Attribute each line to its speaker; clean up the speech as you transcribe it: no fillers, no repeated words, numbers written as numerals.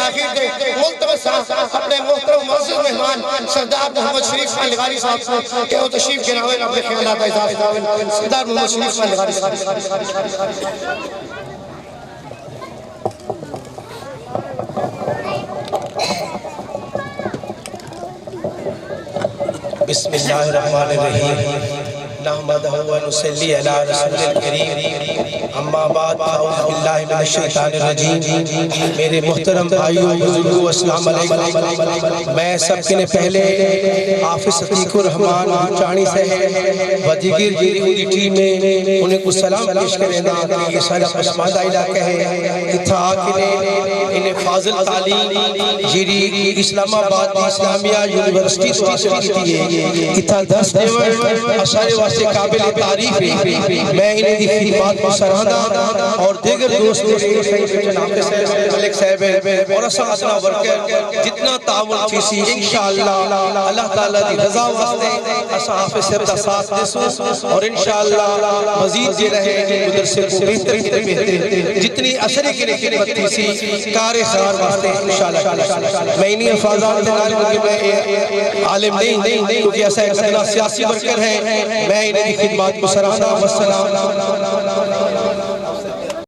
Speaker 1: تاخیر دے ملتمس اپنے محترم معزز مہمان سردار محمد شریف خان لغاری صاحب کو کہ وہ تشریف کے ناوے اپنے خیالات اظہار فرمائیں سردار محمد شریف خان لغاری صاحب
Speaker 2: بسم اللہ الرحمن الرحیم نحمدہ و نصلی علی رسول الکریم اما بعد اعوذ باللہ من الشیطان الرجیم میرے محترم بھائیوں بزرگوں السلام علیکم میں سب کے پہلے حافظ عتیق الرحمان چانی سے و دیگر جیری ٹیم میں انہیں کو سلام پیش کریں گا یہ سارا پسماندہ علاقہ ہے اتھا آکے انہیں فاضل تعلیم جیری اسلام آباد اسلامیہ یونیورسٹی سے کی ہے اتھا دست دیور اشارے واسطے قابل تعریف ہے میں انہیں دی خدمات کو سراہنا اور دیگر دوستوں سے ملک صاحب اور اساتذہ ورکر جتنا تعاون کیسی انشاءاللہ اللہ تعالیٰ دی رضا واسطے اصحاب صاحب دا ساتھ دیسو اور انشاءاللہ مزید یہ رہے ادھر سے کو بہتر جتنی اثری کے لیے خدمت کیسی کار خار واسطے انشاءاللہ میں انہیں افاظات دینا کیونکہ میں عالم نہیں کیونکہ ایسا ایک سیاسی ورکر ہے میں انہیں خدمات کو سراہنا والسلام